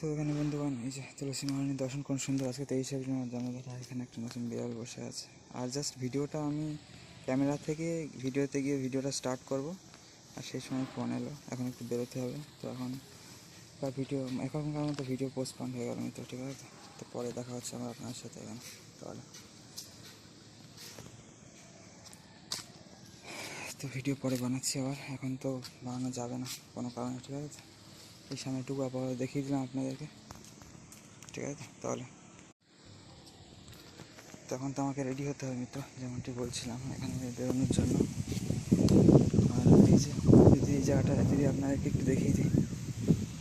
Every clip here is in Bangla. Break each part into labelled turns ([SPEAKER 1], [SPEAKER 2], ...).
[SPEAKER 1] তো এখানে বন্ধুগণ এই যে তুলসী মহারানীর দর্শন কোন সুন্দর। আজকে 23 এপ্রিল আমার জন্মদিন। এখানে একটা নতুন বিড়াল বসে আছে। আর জাস্ট ভিডিওটা আমি ক্যামেরা থেকে ভিডিওতে গিয়ে ভিডিওটা স্টার্ট করব, আর সেই সময় ফোন এলো। এখন একটু বেরোতে হবে, তো এখন ভিডিও এখনকার মতো ভিডিও পোস্টপন্ড হয়ে গেল মিত্র, ঠিক আছে? তো পরে দেখা হচ্ছে আমার আপনার সাথে এখানে। তাহলে তো ভিডিও পরে বানাচ্ছি আবার, এখন তো বানানো যাবে না কোনো কারণে, ঠিক আছে? এই সামনেটুকু আবার দেখিয়ে দিলাম আপনাদেরকে, ঠিক আছে? তাহলে তখন তো আমাকে রেডি হতে হবে মিত্র, যেমনটি বলছিলাম এখানে বেরোনোর জন্য। আর এই যে যদি এই জায়গাটা যদি আপনাদেরকে একটু দেখিয়ে দিই,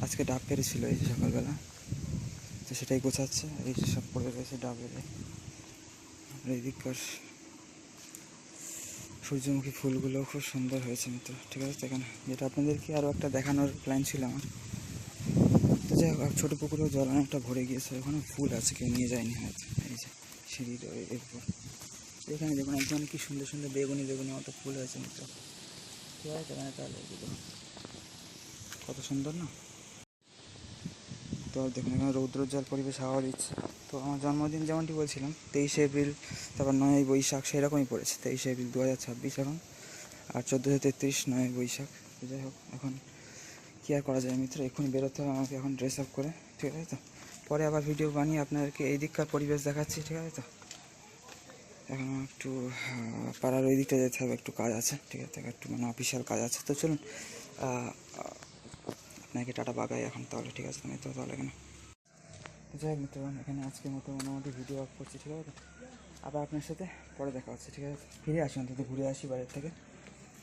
[SPEAKER 1] আজকে ডাব পেরেছিল এই যে সকালবেলা, তো সেটাই গোছাচ্ছে। এই যে সব পড়ে রয়েছে ডাবের। আর এই দিককার সূর্যমুখী ফুলগুলো খুব সুন্দর হয়েছে মিত্র, ঠিক আছে? তো এখানে যেটা আপনাদেরকে আরও একটা দেখানোর প্ল্যান ছিল আমার। তো যাই হোক, ছোটো পুকুরেও জল অনেকটা ভরে গিয়েছে, ওখানে ফুল আছে, কেউ নিয়ে যায়নি হয়তো। এই যে সিঁড়ির এরপর এখানে দেখুন একদম কি সুন্দর সুন্দর বেগুনি বেগুনি মতো ফুল হয়েছে মিত্র, ঠিক আছে? এখানে তাহলে কত সুন্দর না? তো দেখুন এখানে রৌদ্রোজ্জ্বল পরিবেশ, হাওয়া দিচ্ছে। তো আমার জন্মদিন যেমনটি বলছিলাম 23 এপ্রিল, তারপর 9 বৈশাখ সেরকমই পড়েছে। 23 এপ্রিল 2026 এখন, আর 1433 9 বৈশাখ। তো যাই হোক, এখন কী আর করা যায় মিত্র, এক্ষুনি বেরোতে হবে আমাকে এখন ড্রেস আপ করে, ঠিক আছে? তো পরে আবার ভিডিও বানিয়ে আপনাদেরকে এই দিককার পরিবেশ দেখাচ্ছি, ঠিক আছে? তো এখন একটু পাড়ার ওই দিকটা যেতে হবে, একটু কাজ আছে, ঠিক আছে? একটু মানে অফিসিয়াল কাজ আছে। তো চলুন আপনাকে টাটা বাগাই এখন তাহলে, ঠিক আছে? আমি তো তাহলে এখানে যাই হোক মিত্র, এখানে আজকের মতো মোটামুটি ভিডিও অফ করছি, ঠিক আছে? আবার আপনার সাথে পরে দেখা হচ্ছে, ঠিক আছে? ফিরে আসি, অন্তত ঘুরে আসি বাইরের থেকে,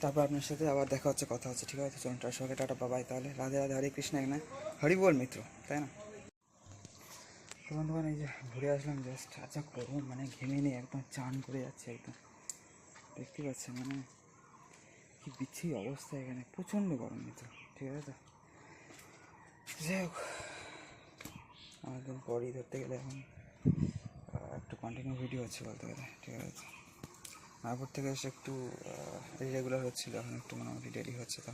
[SPEAKER 1] তারপর আপনার সাথে আবার দেখা হচ্ছে, কথা হচ্ছে, ঠিক আছে? চলুন তার সঙ্গে টাটা বাবাই তাহলে। রাধে রাধে, হরে কৃষ্ণ, এখানে হরি বল মিত্র, তাই না? তো বন্ধুগণ এই যে ঘুরে আসলাম জাস্ট। আচ্ছা গরম, মানে ঘেমে নিয়ে একদম চান করে যাচ্ছে একদম, দেখতে পাচ্ছেন মানে কি বিচ্ছিরি অবস্থা। এখানে প্রচণ্ড গরম মিত্র, ঠিক আছে? তো যাই হোক, আমাদের বডি ধরতে গেলে এখন একটু কন্টিনিউ ভিডিও হচ্ছে বলতে গেলে, ঠিক আছে? মায়াপুর থেকে এসে একটু ইরেগুলার হচ্ছিলো, এখন একটু মোটামুটি ডেলি হচ্ছে। তো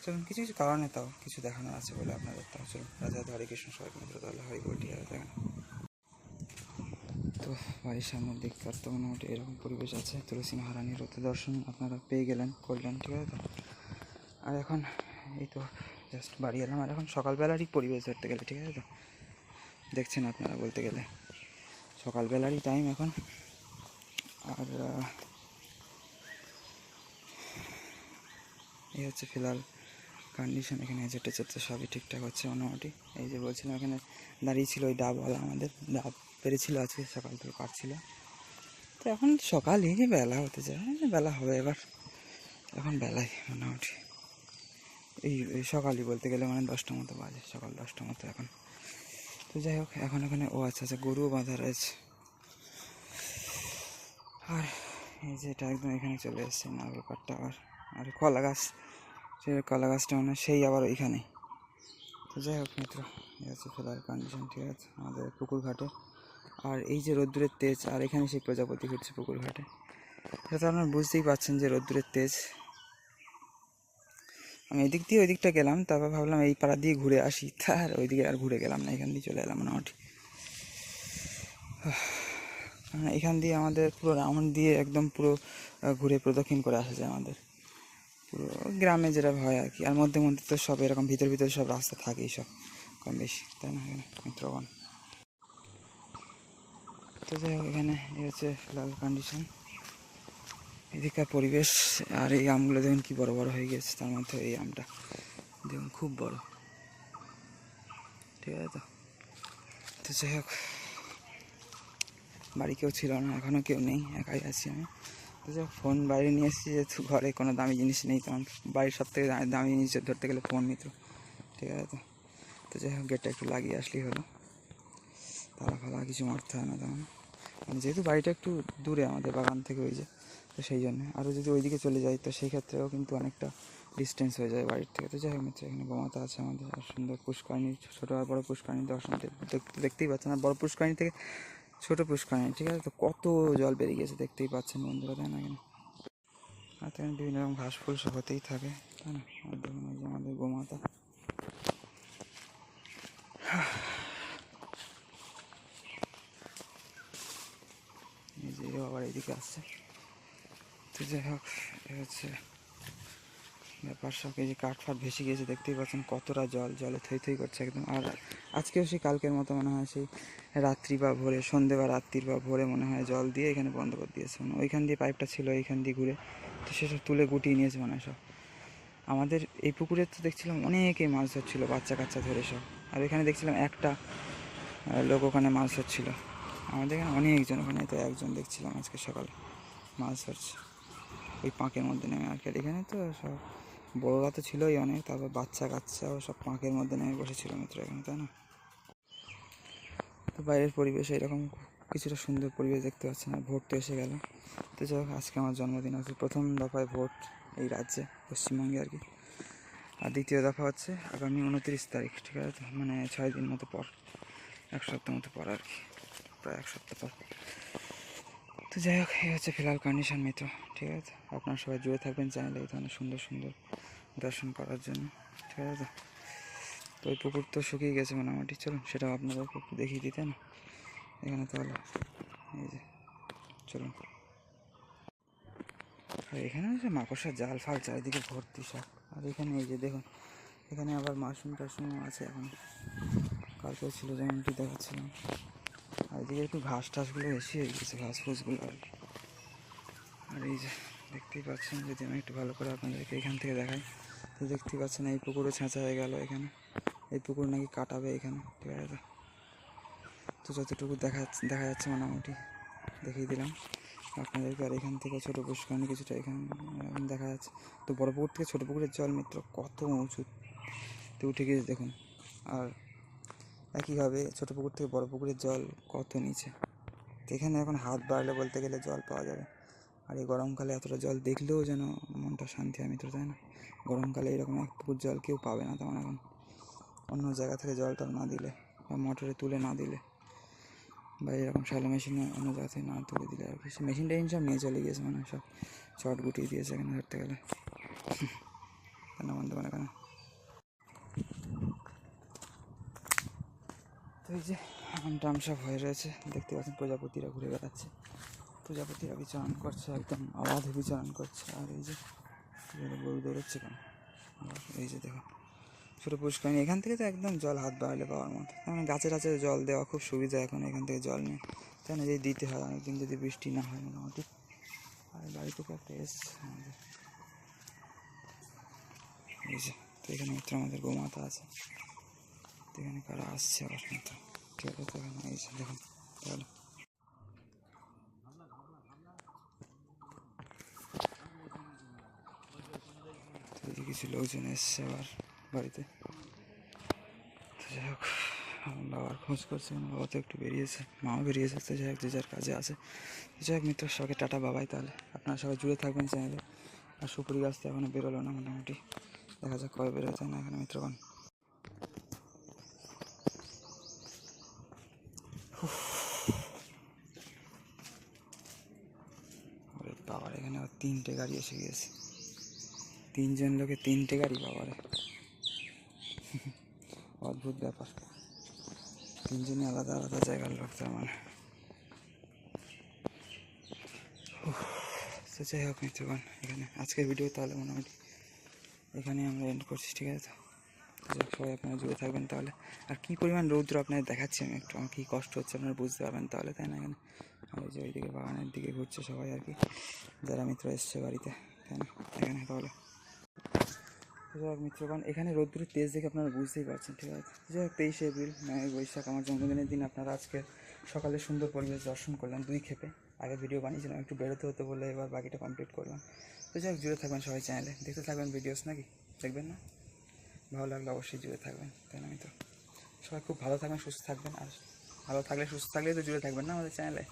[SPEAKER 1] চলুন, কিছু কিছু কারণে তাও কিছু দেখানোর আছে বলে আপনাদের, তাও চলুন রাধা হরে কৃষ্ণ সবাই মিত্র, তাহলে হরি বল, ঠিক আছে? দেখেন তো বাড়ির সামনের দিককার তো মোটামুটি এরকম পরিবেশ আছে। তুলসী মহারানীর রথ দর্শন আপনারা পেয়ে গেলেন, করলেন, ঠিক আছে? তো আর এখন এই তো জাস্ট বাড়ি এলাম, আর এখন সকালবেলারই পরিবেশ ধরতে গেলে, ঠিক আছে? তো দেখছেন আপনারা বলতে গেলে সকালবেলারই টাইম এখন। আর এই হচ্ছে ফিলহাল কন্ডিশন। এখানে যেটা চেতে সবই ঠিকঠাক হচ্ছে মোটামুটি। এই যে বলছিলাম এখানে দাঁড়িয়ে ছিল ওই ডাবওয়ালা, আমাদের ডাব পেরেছিল আজকে সকাল থেকে পাচ্ছিল। তো এখন সকালই বেলা হতে যায়, বেলা হবে এবার, এখন বেলায় মোটামুটি এই সকালই বলতে গেলে মানে 10টা মতো বাজে, সকাল 10টা মতো এখন। তো যাই হোক, এখন এখানে আচ্ছা গরুও বাঁধা রয়েছে। আর এই যে এটা একদম এখানে চলে এসছে নারকেল কাঠটা, আর কলা গাছ, সেই কলা গাছটা মানে সেই আবার ওইখানে। তো যাই হোক মিত্র, এই হচ্ছে ফেলার কন্ডিশন, ঠিক আছে? আমাদের পুকুর ঘাটে। আর এই যে রোদ্দুরের তেজ, আর এখানে সেই প্রজাপতি ঘুরছে পুকুর ঘাটে, সেটা তো আপনারা বুঝতেই পারছেন যে রোদ্দুরের তেজ। আমি এদিক দিয়ে ওই দিকটা গেলাম, তারপর ভাবলাম এই পাড়া দিয়ে ঘুরে আসি, তার ওইদিকে আর ঘুরে গেলাম না, এখান দিয়ে চলে এলাম মোটামুটি। এখান দিয়ে আমাদের পুরো রাউন্ড দিয়ে একদম পুরো ঘুরে প্রদক্ষিণ করে আসা যায় আমাদের পুরো গ্রামে, যেটা হয় আর কি। আর মধ্যে মধ্যে তো সব এরকম ভিতর ভিতরে সব রাস্তা থাকেই সব কম বেশি, তাই না মিত্রগণ? তো যাই হোক, এখানে এই হচ্ছে লাল কন্ডিশন, এদিককার পরিবেশ। আর এই আমগুলো দেখুন কি বড় বড় হয়ে গেছে, তার মধ্যে এই আমটা দেখুন খুব বড়, ঠিক আছে? তো যাই হোক, বাড়ি কেউ ছিল না, এখনও কেউ নেই, একাই আছি আমি। তো যাই হোক, ফোন বাইরে নিয়ে এসেছি, যেহেতু ঘরে কোনো দামি জিনিস নেই তেমন। বাড়ির সব থেকে দামি জিনিস ধরতে গেলে ফোন মিত্র, ঠিক আছে? তো যাই হোক, গেটটা একটু লাগিয়ে আসলেই হলো, তালা ফালা কিছু মারতে হয় না তেমন। মানে যেহেতু বাড়িটা একটু দূরে আমাদের বাগান থেকে, ওই যে, তো সেই জন্যে। আরও যদি ওইদিকে চলে যাই তো সেই ক্ষেত্রেও কিন্তু অনেকটা ডিস্টেন্স হয়ে যায় বাড়ির থেকে। তো যাই হোক মিত্র, এখানে গোমাতা আছে আমাদের, আর সুন্দর পুষ্করিণী, ছোটো আর বড়ো পুষ্করিণী দর্শন দেখতেই পাচ্ছেন। আর বড়ো পুষ্করিণী থেকে ছোটো পুষ্করিণী, ঠিক আছে? তো কত জল বেরিয়ে গেছে দেখতেই পাচ্ছেন বন্ধুরা, তাই না? কেন আর এখানে বিভিন্ন রকম ঘাস ফুল সব হতেই থাকে, তাই না? আর দেখুন এই যে আমাদের গোমাতা। দিকে আসছে। তো যাই হোক, এ হচ্ছে ব্যাপার। সব এই যে কাঠ ফাট ভেসে গিয়েছে, দেখতেই পাচ্ছেন কতটা জলে থই থই করছে একদম। আর আজকেও সেই কালকের মতো মনে হয় সেই রাত্রি বা ভোরে, সন্ধে বা রাত্রির বা ভোরে মনে হয় জল দিয়ে এখানে বন্ধ করে দিয়েছে। মানে ওইখান দিয়ে পাইপটা ছিল, এইখান দিয়ে ঘুরে, তো সেসব তুলে গুটিয়ে নিয়েছে মনে হয় সব। আমাদের এই পুকুরে তো দেখছিলাম অনেকেই মাছ ধরছিল, বাচ্চা কাচ্চা ধরে সব। আর এখানে দেখছিলাম একটা লোক ওখানে মাছ ধরছিল। আমাদের এখানে অনেকজন, ওখানে তো একজন দেখছিলাম আজকে সকালে মাছ ধরছে ওই পাঁকের মধ্যে নেমে। আর কি এখানে তো সব বড়রা তো ছিলই অনেক, তারপর বাচ্চা কাচ্চাও সব পাঁকের মধ্যে নেমে বসেছিল মিত্র এখানে, তাই না? তো বাইরের পরিবেশ এরকম কিছুটা সুন্দর পরিবেশ দেখতে পাচ্ছেন। আর ভোট তো এসে গেল। তো যাই হোক, আজকে আমার জন্মদিন হচ্ছে, প্রথম দফায় ভোট এই রাজ্যে, পশ্চিমবঙ্গে আর কি। আর দ্বিতীয় দফা হচ্ছে আগামী 29 তারিখ, ঠিক আছে? তো মানে 6 দিন মতো পর, 1 সপ্তাহ মতো পর আর কি, প্রায় 1 সপ্তাহ পর। তো যাই হোক, এই হচ্ছে ফিলহাল কন্ডিশন মিত্র, ঠিক আছে? আপনারা সবাই জুড়ে থাকবেন চ্যানেলে এই ধরনের সুন্দর সুন্দর দর্শন করার জন্য, ঠিক আছে? তো ওই পুকুর তো শুকিয়ে গেছে মোটামুটি, চলুন সেটাও আপনাদেরকে একটু দেখিয়ে দিতে না এখানে। তাহলে এই যে চলুন, আর এখানে হচ্ছে মাকড়সার জাল ফাল চারিদিকে ভর্তি সব। আর এখানে এই যে দেখুন, এখানে আবার মাশরুম টাশরুম আছে এখন, কালকেও ছিল যেমনটি দেখাচ্ছিলাম। আর এদিকে একটু ঘাস টাসগুলো বেশি হয়ে গেছে, ঘাস ফুসগুলো আর কি। আর এই যে দেখতেই পাচ্ছেন, যদি আমি একটু ভালো করে আপনাদেরকে এখান থেকে দেখাই, তো দেখতেই পাচ্ছেন এই পুকুরে ছেঁচা হয়ে গেল এখানে। এই পুকুর নাকি কাটাবে এখানে, ঠিক আছে? তো যতটুকু দেখা যাচ্ছে মোটামুটি দেখিয়ে দিলাম আপনাদেরকে। আর এখান থেকে ছোটো পুষ্করণী কিছুটা এখানে দেখা যাচ্ছে। তো বড় পুকুর থেকে ছোটো পুকুরের জল মিত্র কত উঁচুতে উঠে গিয়েছে দেখুন। আর একইভাবে ছোটো পুকুর থেকে বড় পুকুরের জল কত নিচে। তো এখানে এখন হাত বাড়ালে বলতে গেলে জল পাওয়া যাবে। আর এই গরমকালে এতটা জল দেখলেও যেন মনটা শান্তি হয় মিত্র, তাই না? গরমকালে এরকম এক পুকুর জল কেউ পাবে না তেমন এখন, অন্য জায়গা থেকে জলটা না দিলে বা মোটরে তুলে না দিলে, বা এরকম শ্যালো মেশিনে অন্য জায়গা থেকে না তুলে দিলে আর কি। সে মেশিন টেশিন সব নিয়ে চলে গিয়েছে, মানে সব চট গুটিয়ে দিয়েছে এখানে ধরতে গেলে, কেন বলতে পারে কেন। তো এই যে আম সব হয়ে রয়েছে, দেখতে পাচ্ছেন প্রজাপতিরা ঘুরে বেড়াচ্ছে, প্রজাপতিরা বিচরণ করছে, একদম অবাধে বিচরণ করছে। আর এই যে গরু দৌড়চ্ছে কেন, এই যে দেখো ছোটো পুষ্করণী, এখান থেকে তো একদম জল হাত বাড়ালে পাওয়ার মতো। মানে গাছে টাছে জল দেওয়া খুব সুবিধা এখন, এখান থেকে জল নিয়ে, তাই না? যদি দিতে হয় অনেকদিন যদি বৃষ্টি না হয় মোটামুটি। আর বাড়ি থেকে একটা এসছে আমাদের, এই যে। তো এখানে মিত্র আমাদের গোমাতা আছে, তো এখানে কারা আসছে আবার মিত্র, ঠিক আছে? তো এখানে এই যে দেখুন, তাহলে এই যে কিছু লোকজন এসছে আবার বাড়িতে। তো যাই হোক, আমার বাবার খোঁজ করছে, বাবা তো একটু বেরিয়েছে, মাও বেরিয়েছে। তো যাই হোক, যে যার কাজে আছে। তো যাই হোক মিত্র, সবাইকে টাটা বাবাই। তাহলে আপনারা সবাই জুড়ে থাকবেন চ্যানেলে। আর সুপুরি গাছ তো এখনও বেরোলো না মোটামুটি, দেখা যাক কবে বেরোয়, তাই না এখানে মিত্রগণ? বাবার এখানে আবার 3টে গাড়ি এসে গিয়েছে, 3জন লোকে 3টে গাড়ি বাবারে, অদ্ভুত ব্যাপার। 3জনই আলাদা আলাদা জায়গার লোক, তার মানে। তো যাই হোক মিত্রগণ, এখানে আজকের ভিডিও তাহলে মোটামুটি এখানে আমরা এন্ড করছি, ঠিক আছে? তো যাক, সবাই আপনারা জুড়ে থাকবেন তাহলে। আর কী পরিমাণ রৌদ্র আপনাদের দেখাচ্ছি আমি একটু, আমার কী কষ্ট হচ্ছে আপনারা বুঝতে পারবেন তাহলে, তাই না? এখানে আর যে ওইদিকে বাগানের দিকে ঘুরছে সবাই আর কি, যারা মিত্র এসছে বাড়িতে, তাই না? এখানে তাহলে যাই হোক মিত্রগণ, এখানে রোদ্দুরের তেজ দেখে আপনারা বুঝতেই পারছেন, ঠিক আছে? যাই হোক, 23শে এপ্রিল, 9ই বৈশাখ, আমার জন্মদিনের দিন আপনারা আজকে সকালে সুন্দর পরিবেশ দর্শন করলেন 2 ক্ষেপে। আগে ভিডিও বানিয়েছিলাম, একটু বেরোতে হতে বলে এবার বাকিটা কমপ্লিট করলাম। তো যাই হোক, জুড়ে থাকবেন সবাই চ্যানেলে, দেখতে থাকবেন ভিডিওস, নাকি দেখবেন না? ভালো লাগলে অবশ্যই জুড়ে থাকবেন, তাই না? আমি তো সবাই খুব ভালো থাকবেন, সুস্থ থাকবেন। আর ভালো থাকলে সুস্থ থাকলেই তো জুড়ে থাকবেন না আমাদের চ্যানেলে।